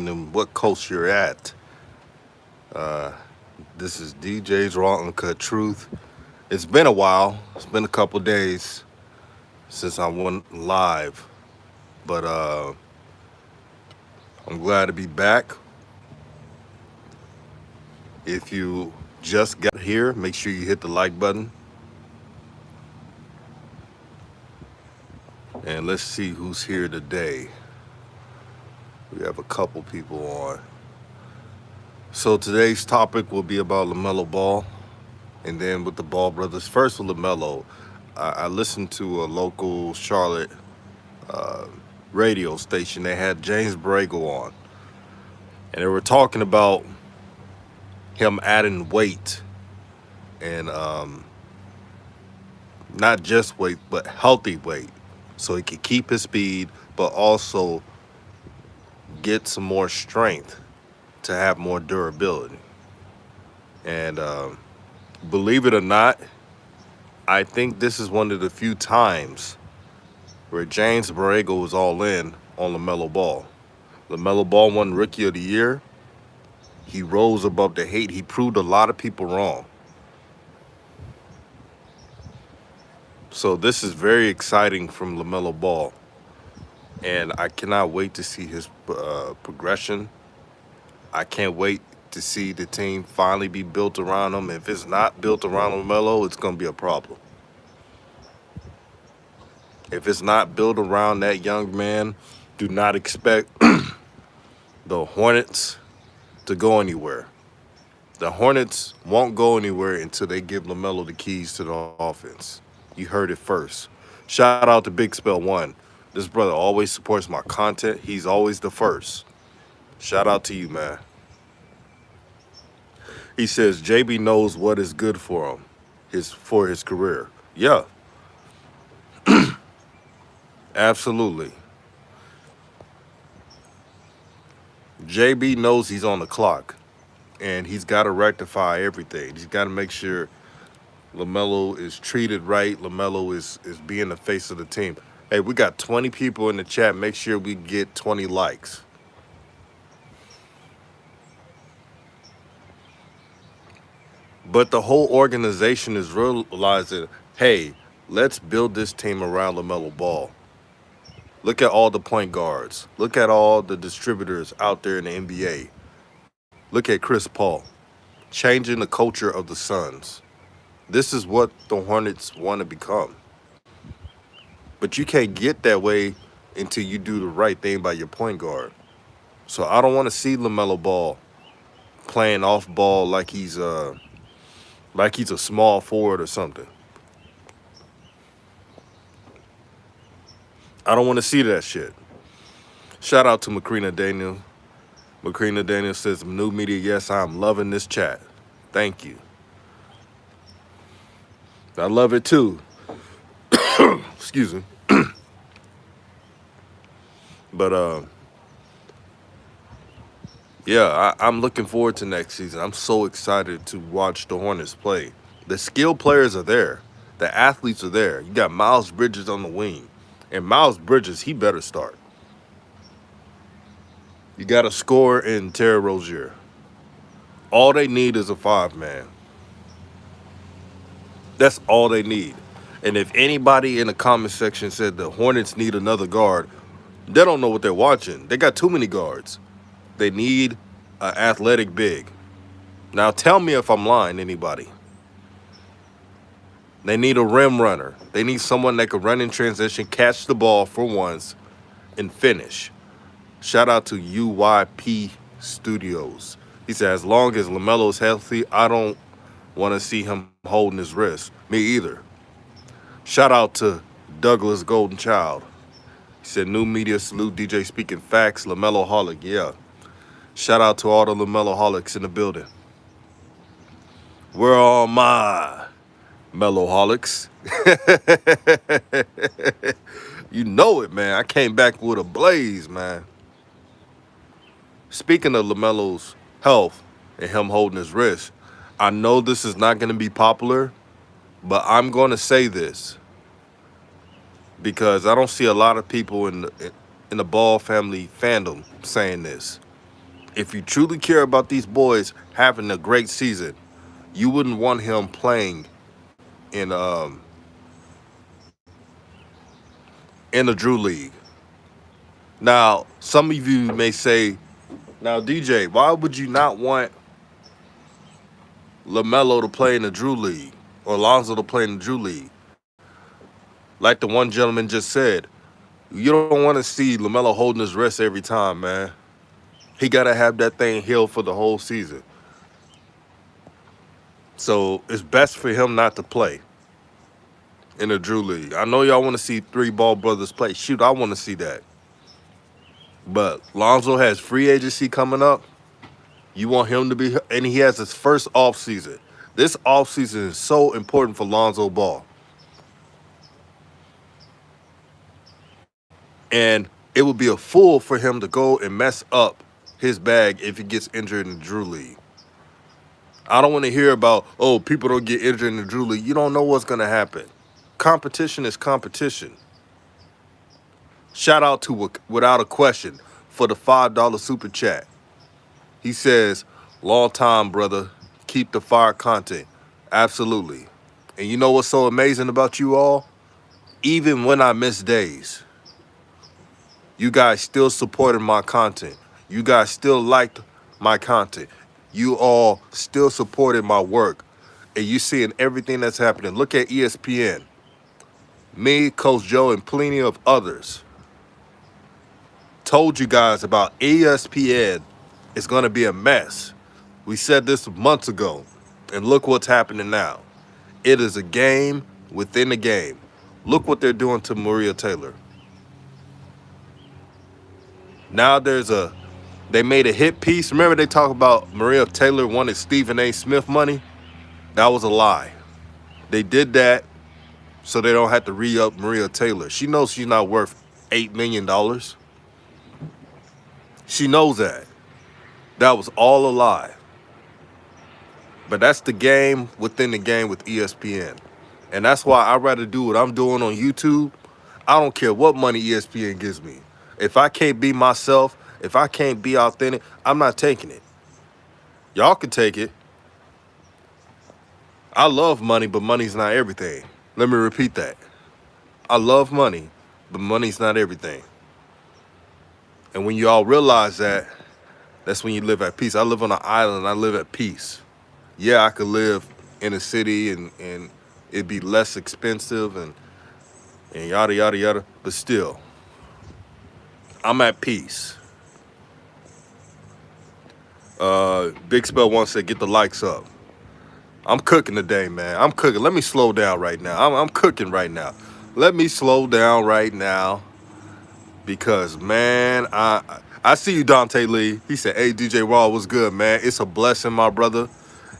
depending on what coast you're at. Uh, this is DJ's Raw Uncut Truth. It's been a while. It's been a couple days since I went live, but I'm glad to be back. If you just got here, make sure you hit the like button, and let's see who's here today. We have a couple people on. So today's topic will be about LaMelo Ball, and then with the Ball brothers. First with LaMelo, I listened to a local Charlotte uh, radio station. They had James Brago on, and they were talking about him adding weight and not just weight, but healthy weight, so he could keep his speed, but also get some more strength to have more durability. And believe it or not, I think this is one of the few times where James Borrego was all in on LaMelo Ball. LaMelo Ball won Rookie of the Year. He rose above the hate. He proved a lot of people wrong. So this is very exciting from LaMelo Ball, and I cannot wait to see his progression. I can't wait to see the team finally be built around him. If it's not built around LaMelo, it's going to be a problem. If it's not built around that young man, do not expect the Hornets to go anywhere. The Hornets won't go anywhere until they give LaMelo the keys to the offense. You heard it first. Shout out to Big Spell One. This brother always supports my content. He's always the first. Shout out to you, man. He says JB knows what is good for him, for his career. Yeah, absolutely. JB knows he's on the clock, and he's got to rectify everything. He's got to make sure LaMelo is treated right. LaMelo is being the face of the team. Hey, we got 20 people in the chat. Make sure we get 20 likes. But the whole organization is realizing, hey, let's build this team around LaMelo Ball. Look at all the point guards. Look at all the distributors out there in the NBA. Look at Chris Paul, changing the culture of the Suns. This is what the Hornets want to become. But you can't get that way until you do the right thing by your point guard. So I don't want to see LaMelo Ball playing off ball like he's a small forward or something. I don't want to see that shit. Shout out to Macrina Daniel. Macrina Daniel says, new media, yes, I'm loving this chat. Thank you. I love it too. Excuse me. But yeah, I'm looking forward to next season. I'm so excited to watch the Hornets play. The skilled players are there. The athletes are there. You got Miles Bridges on the wing. And Miles Bridges, he better start. You got a scorer in Terry Rozier. All they need is a five-man. That's all they need. And if anybody in the comment section said the Hornets need another guard, they don't know what they're watching. They got too many guards. They need an athletic big. Now tell me if I'm lying, anybody. They need a rim runner. They need someone that can run in transition, catch the ball for once, and finish. Shout out to UYP Studios. He said, as long as LaMelo's healthy, I don't want to see him holding his wrist. Me either. Shout out to Douglas Golden Child. He said, new media salute, DJ speaking facts, LaMelo Holic. Yeah. Shout out to all the LaMelo Holics in the building. Where are my Meloholics? You know it, man. I came back with a blaze, man. Speaking of LaMelo's health and him holding his wrist, I know this is not going to be popular, but I'm going to say this because I don't see a lot of people in the Ball family fandom saying this. If you truly care about these boys having a great season, you wouldn't want him playing in in the Drew League. Now, some of you may say, now DJ, why would you not want LaMelo to play in the Drew League or Lonzo to play in the Drew League? Like the one gentleman just said, you don't want to see LaMelo holding his wrist every time, man. He got to have that thing healed for the whole season. So it's best for him not to play in the Drew League. I know y'all want to see three ball brothers play. Shoot, I want to see that. But Lonzo has free agency coming up. You want him to be, and he has his first off season. This off season is so important for Lonzo Ball. And it would be a fool for him to go and mess up his bag if he gets injured in the Drew League. I don't want to hear about, oh, people don't get injured in the Drew League. You don't know what's going to happen. Competition is competition. Shout out to Without a Question for the $5 super chat. He says, long time, brother. Keep the fire content. Absolutely. And you know what's so amazing about you all? Even when I miss days, you guys still supported my content. You guys still liked my content. You all still supported my work. And you seeing everything that's happening. Look at ESPN. Me, Coach Joe, and plenty of others told you guys about ESPN is going to be a mess. We said this months ago. And look what's happening now. It is a game within a game. Look what they're doing to Maria Taylor. Now they made a hit piece. Remember they talk about Maria Taylor wanted Stephen A. Smith money? That was a lie. They did that so they don't have to re-up Maria Taylor. She knows she's not worth $8 million. She knows that. That was all a lie. But that's the game within the game with ESPN. And that's why I'd rather do what I'm doing on YouTube. I don't care what money ESPN gives me. If I can't be myself, if I can't be authentic, I'm not taking it. Y'all can take it. I love money, but money's not everything. Let me repeat that. I love money, but money's not everything. And when you all realize that, that's when you live at peace. I live on an island. I live at peace. Yeah, I could live in a city and it'd be less expensive and yada, yada, yada. But still, I'm at peace. Big Spell once said, get the likes up. I'm cooking today, man. I'm cooking. Let me slow down right now. I'm cooking right now. Let me slow down right now because, man, I see you, Dante Lee. He said, hey, DJ Raw, what's good, man? It's a blessing, my brother.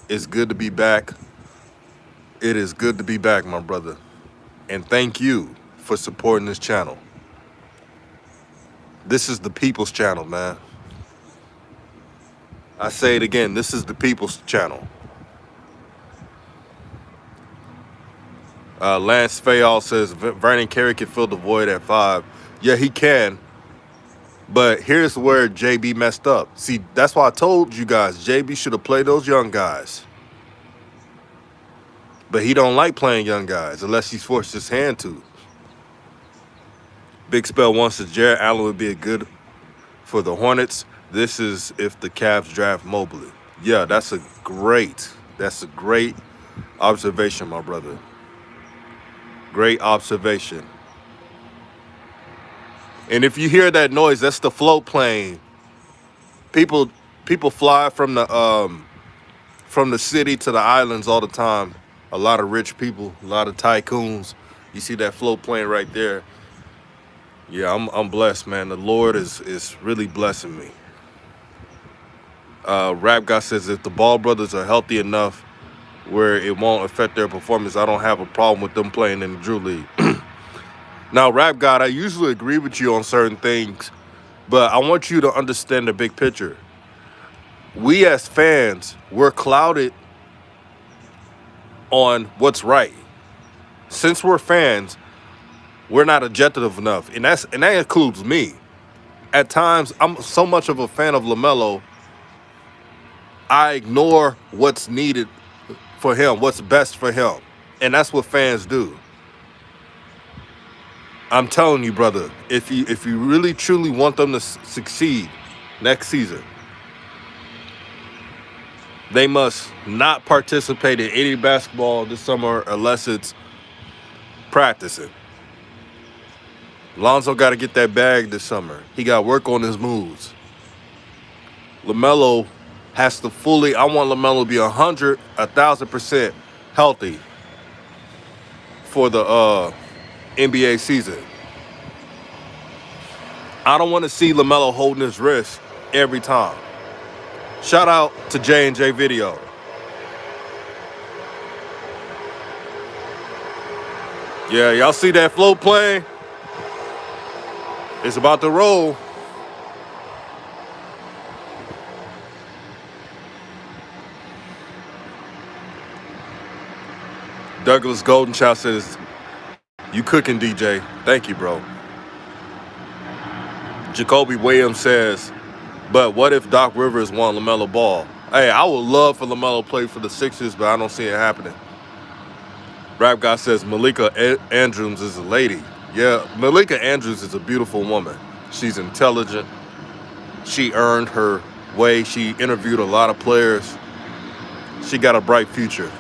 It's good to be back. It is good to be back, my brother. And thank you for supporting this channel. This is the people's channel, man. I say it again. This is the people's channel. Lance Fayall says, Vernon Carey can fill the void at 5. Yeah, he can. But here's where JB messed up. See, that's why I told you guys, JB should have played those young guys. But he don't like playing young guys unless he's forced his hand to. Big Spell wants that Jared Allen would be a good for the Hornets. This is if the Cavs draft Mobley. Yeah, that's a great observation, my brother. Great observation. And if you hear that noise, that's the float plane. People fly from the city to the islands all the time. A lot of rich people, a lot of tycoons. You see that float plane right there. Yeah, I'm blessed, man. The Lord is really blessing me. Rap Guy says if the Ball brothers are healthy enough where it won't affect their performance, I don't have a problem with them playing in the Drew League. Now, Rap God, I usually agree with you on certain things, but I want you to understand the big picture. We as fans, we're clouded on what's right. Since we're fans, we're not objective enough, and that includes me. At times, I'm so much of a fan of LaMelo I ignore what's needed for him, what's best for him. And that's what fans do. I'm telling you, brother, if you really truly want them to succeed next season, they must not participate in any basketball this summer unless it's practicing. Lonzo got to get that bag this summer. He got to work on his moves. LaMelo has to fully. I want LaMelo to be 1,000% healthy for the NBA season. I don't want to see LaMelo holding his wrist every time. Shout out to J&J Video. Yeah, y'all see that float plane? It's about to roll. Douglas Goldenchild says, "You cooking, DJ? Thank you, bro." Jacoby Williams says, "But what if Doc Rivers won LaMelo Ball?" Hey, I would love for LaMelo to play for the Sixers, but I don't see it happening. Rap Guy says, "Malika Andrews is a lady." Yeah, Malika Andrews is a beautiful woman. She's intelligent. She earned her way. She interviewed a lot of players. She got a bright future.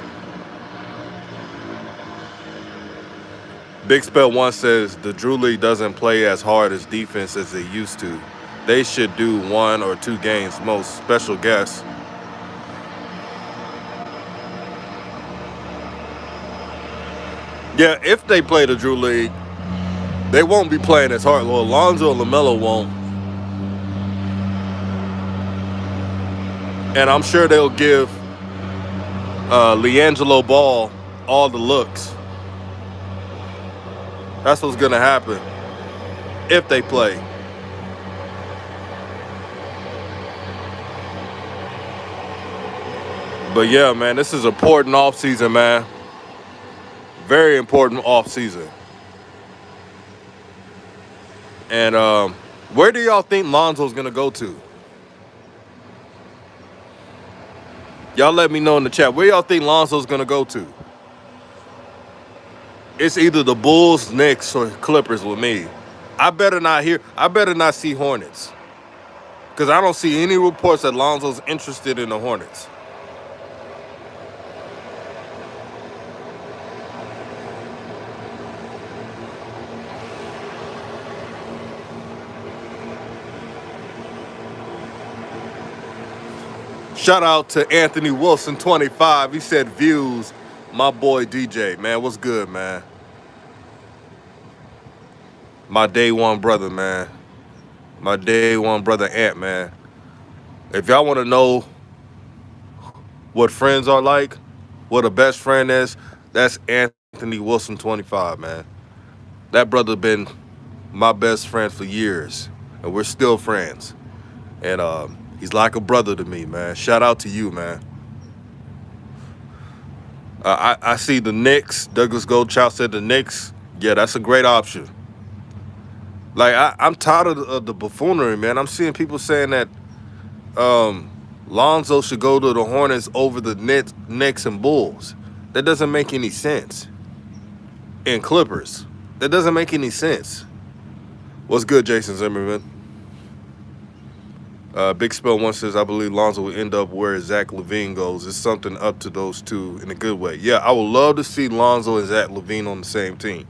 Big Spell 1 says, "The Drew League doesn't play as hard as defense as they used to. They should do 1 or 2 games most. Special guests." Yeah, if they play the Drew League, they won't be playing as hard. Well, Lonzo and LaMelo won't. And I'm sure they'll give LiAngelo Ball all the looks. That's what's going to happen if they play. But yeah, man, this is important offseason, man. Very important offseason. And where do y'all think Lonzo's going to go to? Y'all let me know in the chat. Where y'all think Lonzo's going to go to? It's either the Bulls, Knicks, or Clippers with me. I better not see Hornets. Because I don't see any reports that Lonzo's interested in the Hornets. Shout out to Anthony Wilson 25. He said views. My boy DJ, man, what's good, man? My day one brother, man. My day one brother Ant, man. If y'all want to know what friends are like, what a best friend is, that's Anthony Wilson 25, man. That brother been my best friend for years, and we're still friends. And he's like a brother to me, man. Shout out to you, man. I see the Knicks. Douglas Goldchild said the Knicks. Yeah, that's a great option. Like, I'm tired of the buffoonery, man. I'm seeing people saying that Lonzo should go to the Hornets over the Knicks and Bulls. That doesn't make any sense. And Clippers. That doesn't make any sense. What's good, Jason Zimmerman? Big Spell 1 says, "I believe Lonzo will end up where Zach LaVine goes. It's something up to those two in a good way." Yeah, I would love to see Lonzo and Zach LaVine on the same team.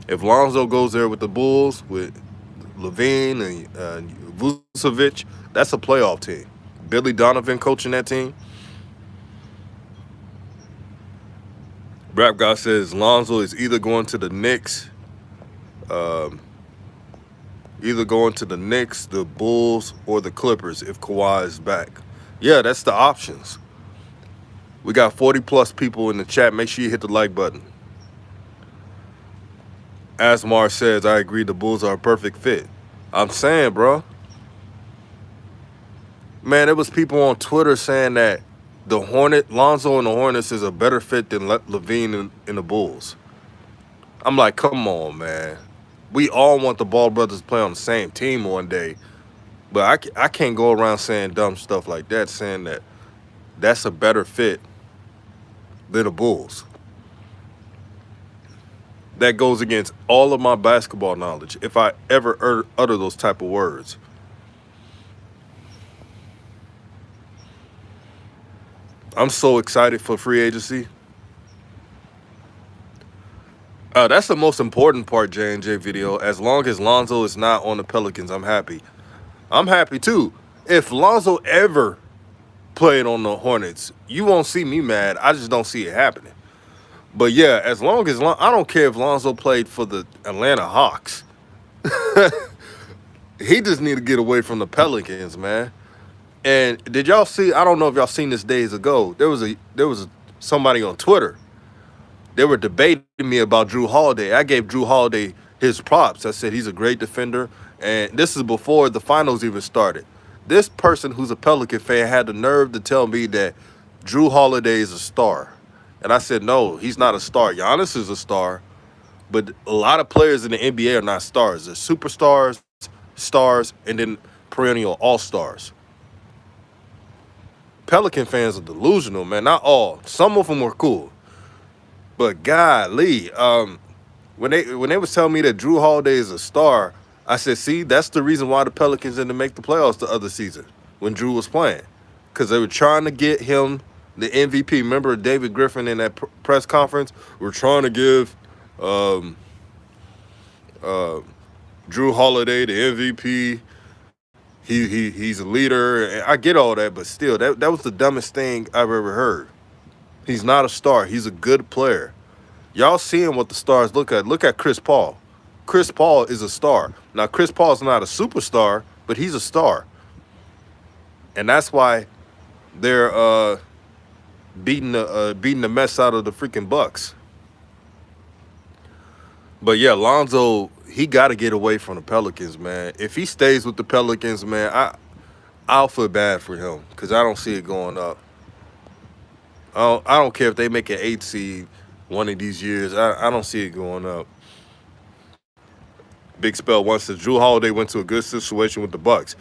If Lonzo goes there with the Bulls, with LaVine and Vucevic, that's a playoff team. Billy Donovan coaching that team. Rap Guy says Lonzo is either going to the Knicks, the Bulls, or the Clippers if Kawhi is back. Yeah, that's the options. We got 40+ people in the chat. Make sure you hit the like button. Asmar says, "I agree, the Bulls are a perfect fit." I'm saying, bro. Man, there was people on Twitter saying that Lonzo and the Hornets is a better fit than LaVine in the Bulls. I'm like, come on, man. We all want the Ball brothers to play on the same team one day. But I can't go around saying dumb stuff like that, saying that that's a better fit than the Bulls. That goes against all of my basketball knowledge if I ever utter those type of words. I'm so excited for free agency. That's the most important part, J&J video. As long as Lonzo is not on the Pelicans, I'm happy. I'm happy too. If Lonzo ever played on the Hornets, you won't see me mad. I just don't see it happening. But yeah, as long as I don't care if Lonzo played for the Atlanta Hawks. He just need to get away from the Pelicans, man. And did y'all see? I don't know if y'all seen this days ago. There was somebody on Twitter. They were debating me about Drew Holiday. I gave Drew Holiday his props. I said he's a great defender, and this is before the finals even started. This person who's a Pelican fan had the nerve to tell me that Drew Holiday is a star. And I said, no, he's not a star. Giannis is a star, but a lot of players in the NBA are not stars. They're superstars, stars, and then perennial all-stars. Pelican fans are delusional, man. Not all. Some of them are cool. But golly, when they was telling me that Drew Holiday is a star, I said, see, that's the reason why the Pelicans didn't make the playoffs the other season when Drew was playing, because they were trying to get him the MVP. Remember David Griffin in that press conference? We're trying to give um, uh, Drew Holiday the MVP. He's a leader. I get all that, but still, that was the dumbest thing I've ever heard. He's not a star. He's a good player. Y'all seeing what the stars look at. Look at Chris Paul. Chris Paul is a star. Now, Chris Paul's not a superstar, but he's a star. And that's why they're beating the mess out of the freaking Bucks. But yeah, Lonzo, he got to get away from the Pelicans, man. If he stays with the Pelicans, man, I'll feel bad for him because I don't see it going up. I don't care if they make an 8 seed one of these years. I don't see it going up. Big Spell once said Drew Holiday went to a good situation with the Bucks.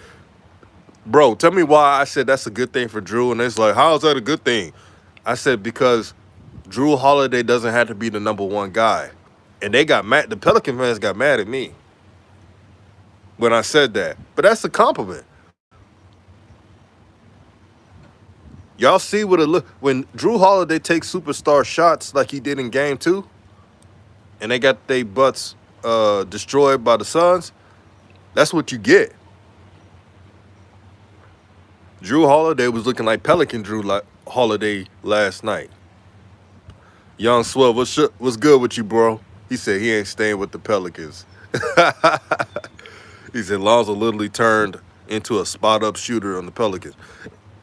Bro, tell me why I said that's a good thing for Drew, and it's like, how is that a good thing? I said because Drew Holiday doesn't have to be the number one guy. And they got mad. The Pelican fans got mad at me when I said that. But that's a compliment. Y'all see what it look when Drew Holiday takes superstar shots like he did in game 2, and they got their butts destroyed by the Suns. That's what you get. Drew Holiday was looking like Pelican Holiday last night. Young Swell, what's good with you, bro? He said he ain't staying with the Pelicans. He said Lonzo literally turned into a spot-up shooter on the Pelicans.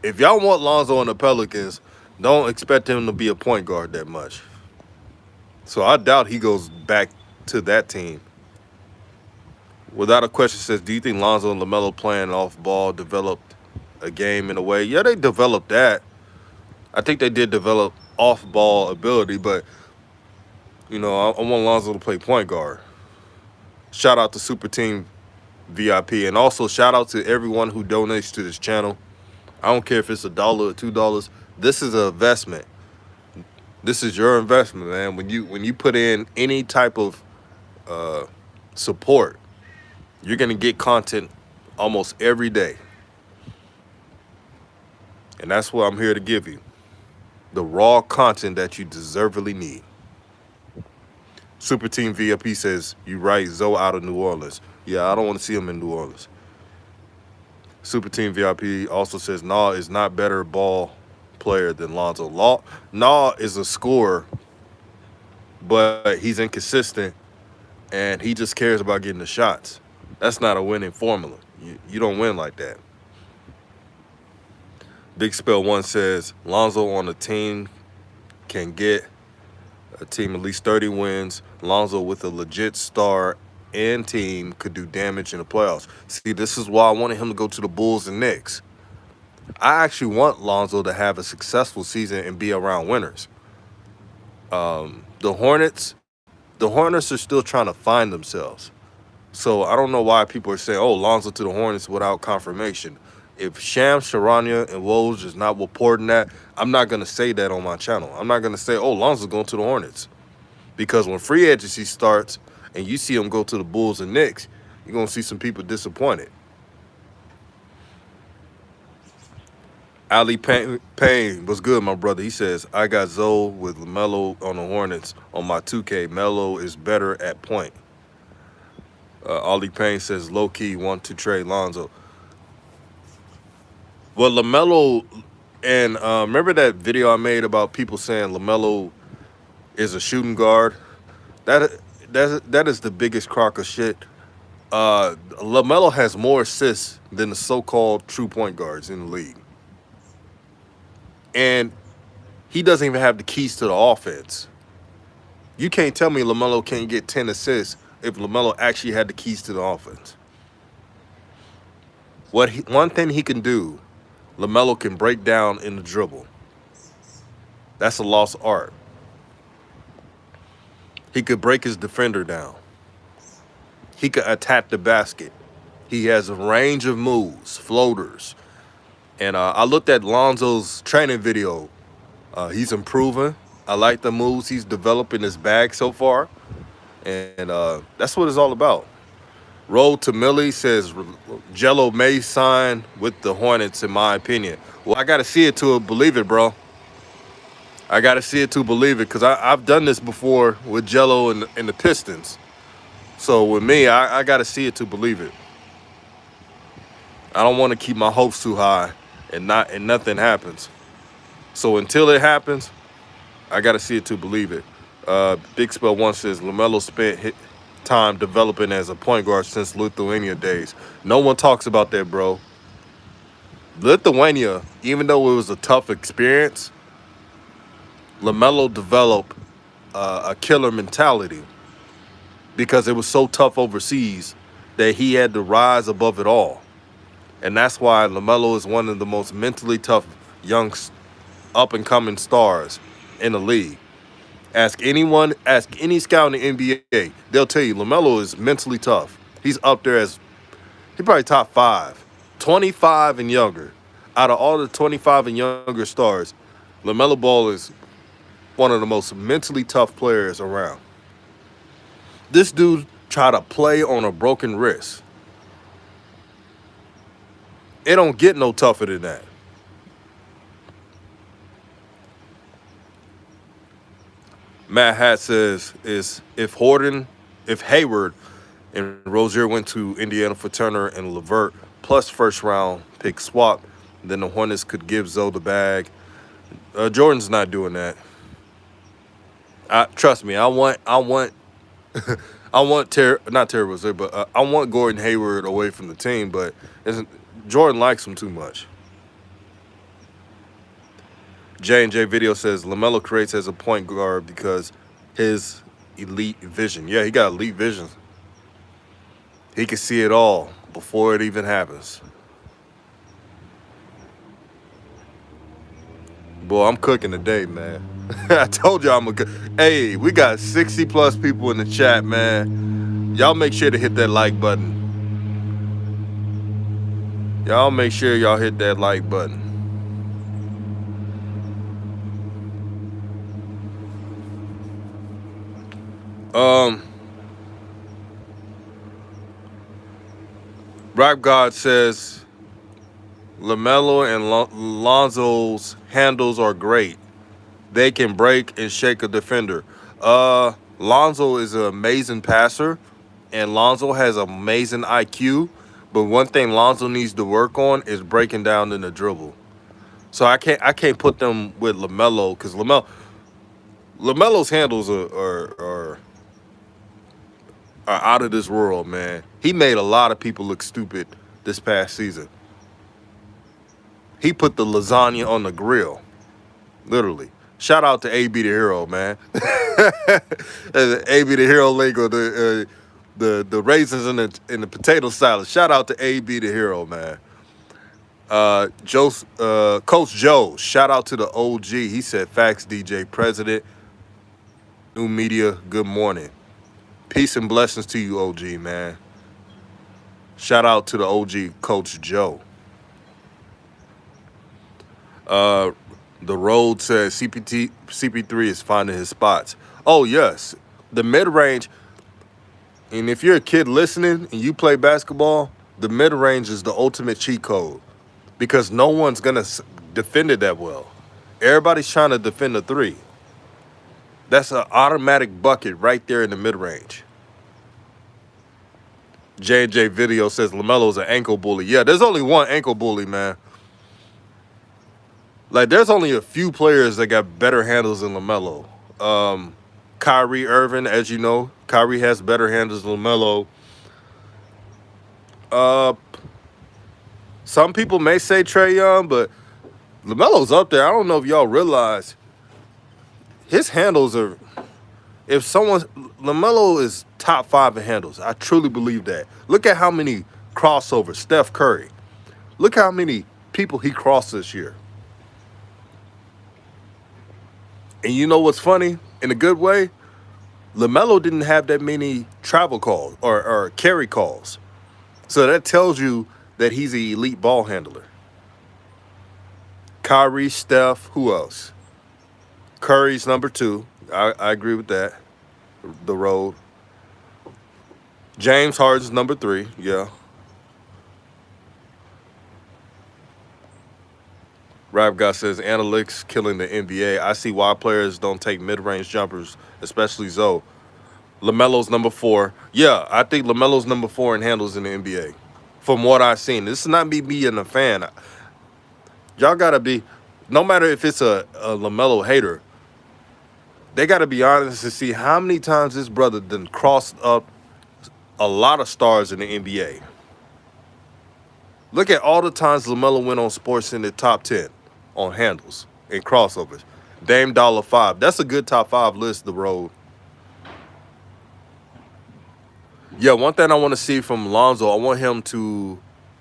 If y'all want Lonzo on the Pelicans, don't expect him to be a point guard that much. So I doubt he goes back to that team. Without a question says, do you think Lonzo and LaMelo playing off ball developed a game in a way? Yeah, they developed that. I think they did develop off ball ability, but I want Lonzo to play point guard. Shout out to Super Team VIP, and also shout out to everyone who donates to this channel. I don't care if it's $1 or $2. This is an investment. This is your investment, man. When you put in any type of support, you're gonna get content almost every day, and that's what I'm here to give you: the raw content that you deservedly need. Super Team VIP says, you right, Zoe out of New Orleans. Yeah, I don't want to see him in New Orleans. Super Team VIP also says, Nah is not better ball player than Lonzo. Nah is a scorer, but he's inconsistent, and he just cares about getting the shots. That's not a winning formula. You don't win like that. Big Spell 1 says, Lonzo on a team can get a team at least 30 wins. Lonzo with a legit star and team could do damage in the playoffs. See, this is why I wanted him to go to the Bulls and Knicks. I actually want Lonzo to have a successful season and be around winners. The Hornets are still trying to find themselves. So I don't know why people are saying, oh, Lonzo to the Hornets without confirmation. If Sham, Sharania, and Woj is not reporting that, I'm not gonna say that on my channel. I'm not gonna say, oh, Lonzo's going to the Hornets. Because when free agency starts and you see him go to the Bulls and Knicks, you're gonna see some people disappointed. Ali Payne was good, my brother. He says, I got Zoe with LaMelo on the Hornets on my 2K. Melo is better at point. Ali Payne says, low-key want to trade Lonzo. Well, LaMelo, and remember that video I made about people saying LaMelo is a shooting guard? That is the biggest crock of shit. LaMelo has more assists than the so-called true point guards in the league. And he doesn't even have the keys to the offense. You can't tell me LaMelo can't get 10 assists if LaMelo actually had the keys to the offense. One thing he can do, LaMelo can break down in the dribble. That's a lost art. He could break his defender down. He could attack the basket. He has a range of moves, floaters. And I looked at Lonzo's training video. He's improving. I like the moves he's developing his bag so far. And that's what it's all about. Road to Millie says Jello may sign with the Hornets, in my opinion. Well, I got to see it to believe it, bro. I got to see it to believe it, because I've done this before with Jello and the Pistons. So with me, I got to see it to believe it. I don't want to keep my hopes too high and nothing happens. So until it happens, I got to see it to believe it. Big Spell 1 says LaMelo spent time developing as a point guard since Lithuania days. No one talks about that, bro. Lithuania, even though it was a tough experience, LaMelo developed a killer mentality because it was so tough overseas that he had to rise above it all. And that's why LaMelo is one of the most mentally tough young up-and-coming stars in the league. Ask any scout in the NBA, they'll tell you LaMelo is mentally tough. He's up there he's probably top 5, 25 and younger. Out of all the 25 and younger stars, LaMelo Ball is one of the most mentally tough players around. This dude tried to play on a broken wrist. It don't get no tougher than that. Matt Hat says, if Hayward and Rozier went to Indiana for Turner and LeVert plus first round pick swap, then the Hornets could give Zoe the bag. Jordan's not doing that. Trust me, I want not Terry Rozier, but I want Gordon Hayward away from the team. But Jordan likes him too much. J&J Video says LaMelo creates as a point guard because his elite vision. Yeah, he got elite vision. He can see it all before it even happens. Boy, I'm cooking today, man. I told you I'm a good. Hey, we got 60 plus people in the chat, man. Y'all make sure to hit that like button. Y'all make sure y'all hit that like button. Rap God says LaMelo and Lonzo's handles are great. They can break and shake a defender. Lonzo is an amazing passer, and Lonzo has amazing IQ. But one thing Lonzo needs to work on is breaking down in the dribble. So I can't put them with LaMelo, because LaMelo's handles are out of this world, man. He made a lot of people look stupid this past season. He put the lasagna on the grill, literally. Shout out to AB the Hero, man. AB the Hero lingo, the raisins in the potato salad. Shout out to AB the Hero, man. Coach Joe, shout out to the OG. He said, facts, DJ President. New media, good morning. Peace and blessings to you, OG, man. Shout out to the OG, Coach Joe. Uh, the road says CP3 is finding his spots. Oh yes, the mid range. And if you're a kid listening and you play basketball, the mid range is the ultimate cheat code because no one's gonna defend it that well. Everybody's trying to defend the three. That's an automatic bucket right there in the mid range. J&J video says LaMelo's an ankle bully. Yeah, there's only one ankle bully, man. Like, there's only a few players that got better handles than LaMelo. Kyrie Irving, as you know, Kyrie has better handles than LaMelo. Uh, some people may say Trae Young, but LaMelo's up there. I don't know if y'all realize his handles are. If someone LaMelo is top 5 in handles, I truly believe that. Look at how many crossovers Steph Curry. Look how many people he crossed this year. And you know what's funny? In a good way, LaMelo didn't have that many travel calls or carry calls. So that tells you that he's an elite ball handler. Kyrie, Steph, who else? Curry's number 2. I agree with that. The road. James Harden's number 3. Yeah. Rap guy says analytics killing the NBA. I see why players don't take mid-range jumpers, especially Zoe. LaMelo's number 4. Yeah, I think LaMelo's number 4 in handles in the NBA. From what I've seen. This is not me being a fan. Y'all gotta be, no matter if it's a LaMelo hater, they gotta be honest to see how many times this brother done crossed up a lot of stars in the NBA. Look at all the times LaMelo went on sports in the top 10 on handles and crossovers. Dame Dollar 5. That's a good top 5 list, the road. Yeah, one thing I want to see from Lonzo, I want him to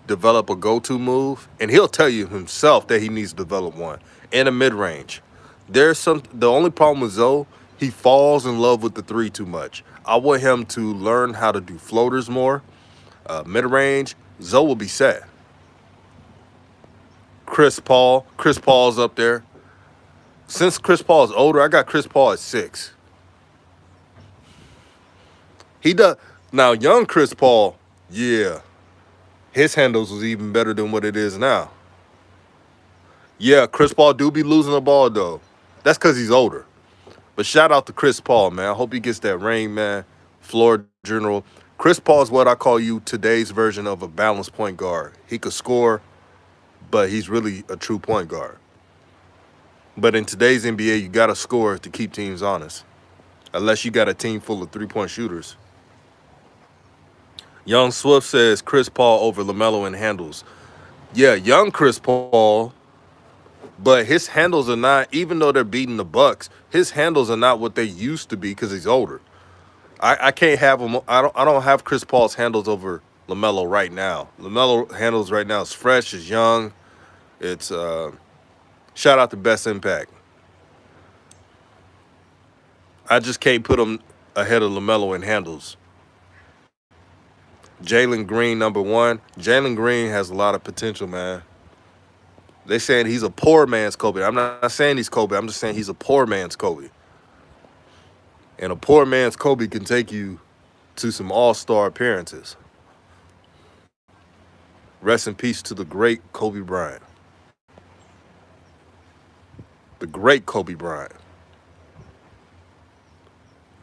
develop a go-to move, and he'll tell you himself that he needs to develop one in a mid-range. The only problem with Zoe, he falls in love with the 3 too much. I want him to learn how to do floaters more. Mid-range, Zoe will be set. Chris Paul's up there. Since Chris Paul is older, I got Chris Paul at 6. He does now. Young Chris Paul, yeah, his handles was even better than what it is now. Yeah, Chris Paul do be losing the ball though. That's because he's older. But shout out to Chris Paul, man. I hope he gets that ring, man. Floor general. Chris Paul is what I call you today's version of a balanced point guard. He could score, but he's really a true point guard. But in today's NBA, you got to score to keep teams honest. Unless you got a team full of three-point shooters. Young Swift says Chris Paul over LaMelo in handles. Yeah, young Chris Paul, but his handles are not, even though they're beating the Bucks, his handles are not what they used to be because he's older. I can't have him. I don't have Chris Paul's handles over LaMelo right now. LaMelo handles right now is fresh, is young. It's shout out to Best Impact. I just can't put him ahead of LaMelo in handles. Jalen Green, number 1. Jalen Green has a lot of potential, man. They saying he's a poor man's Kobe. I'm not saying he's Kobe. I'm just saying he's a poor man's Kobe. And a poor man's Kobe can take you to some all-star appearances. Rest in peace to the great Kobe Bryant. The great Kobe Bryant.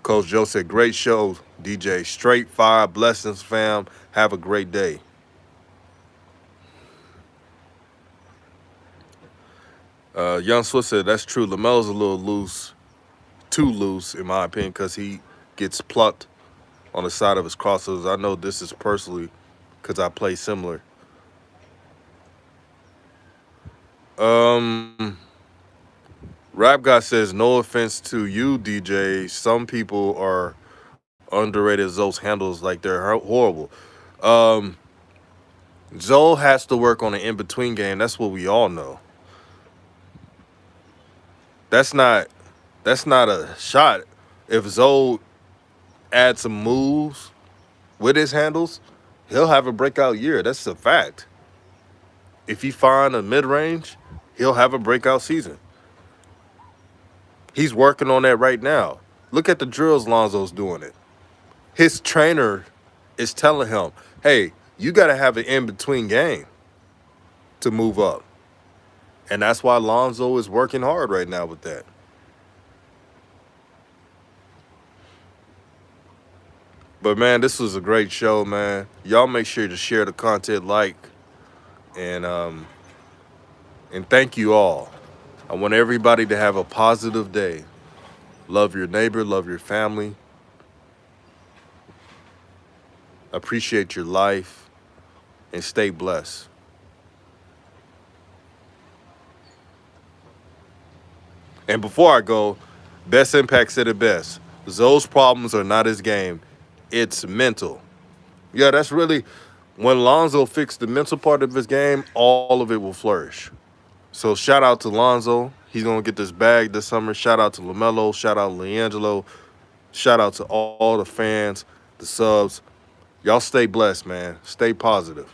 Coach Joe said, great show, DJ. Straight fire, blessings, fam. Have a great day. Young Swiss said, that's true. LaMelo's a little loose, too loose, in my opinion, because he gets plucked on the side of his crossovers. I know this is personally because I play similar. Rap guy says, no offense to you, DJ. Some people are underrated Zoe's handles like they're horrible. Zoe has to work on an in-between game. That's what we all know. That's not a shot. If Zoe adds some moves with his handles, he'll have a breakout year. That's a fact. If he find a mid-range, he'll have a breakout season. He's working on that right now. Look at the drills Lonzo's doing it. His trainer is telling him, hey, you got to have an in-between game to move up. And that's why Lonzo is working hard right now with that. But man, this was a great show, man. Y'all make sure to share the content, like, and thank you all. I want everybody to have a positive day. Love your neighbor, love your family. Appreciate your life and stay blessed. And before I go, Best Impact said it best. Zoe's problems are not his game. It's mental. Yeah, that's really when Lonzo fixed the mental part of his game, all of it will flourish. So shout out to Lonzo. He's gonna get this bag this summer. Shout out to LaMelo. Shout out to LiAngelo. Shout out to all the fans, the subs. Y'all stay blessed, man. Stay positive.